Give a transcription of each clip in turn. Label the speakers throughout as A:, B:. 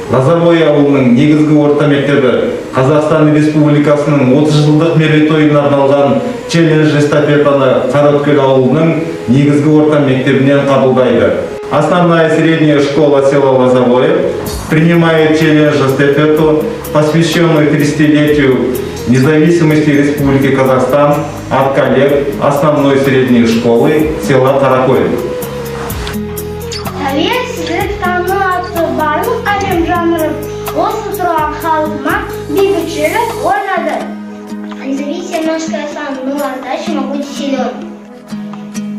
A: Лозовой ауылының негізгі орта мектебі Қазақстан Республикасының 30 жылдық мерейтойына арналған челлендж эстафетаны Қараөткел ауылының негізгі орта мектебінен қабылдайды. Основная средняя школа села Лозовое принимает челлендж-эстафету, посвященную 30-летию независимости Республики Казахстан от коллег основной средней школы села Қаракөл.
B: Барлық әлем жанрын осы тұрған халқыма бейбітшілік орнады. Независимо наш Казахстан, но отдача могу быть силен.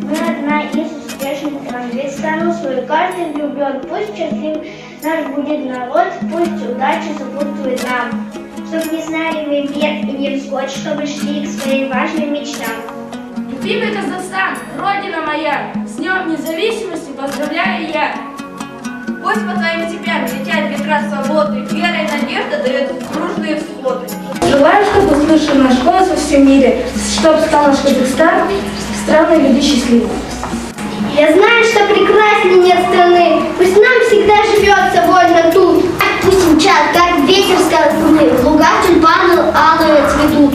B: Мы одна из успешных стран, страну свою каждый влюблен. Пусть счастлив наш будет народ, пусть удача сопутствует нам. Чтоб не знали мы бед и невзгод, чтобы шли к своим важным мечтам.
C: Любимый Казахстан, Родина моя, с Днем Независимости поздравляю я. Пусть по твоим степям летят ветра свободы, вера и надежда дают дружные всходы.
D: Желаю, чтобы услышал наш голос во всем мире, чтобы стал наш Казахстан страной людей счастливой.
B: Я знаю, что прекрасней нет страны, пусть нам всегда живется вольно тут. Пусть мчат, как ветер скоростный, в лугах тюльпаны алые цветут.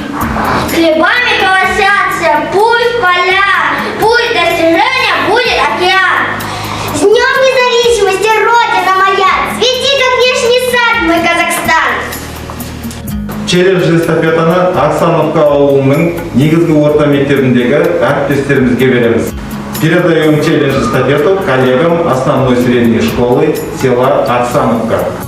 B: Хлебами колосятся, пусть поля, пусть достижения будет океан. С Днем Независимости, Родина моя, цвети, как вешний сад, мой Казахстан.
A: Челлендж эстафетаны Аксановка ауылының негізгі орта мектебіндегі әріптестерімізге береміз. Передаем челлендж эстафету коллегам основной средней школы села Аксановка.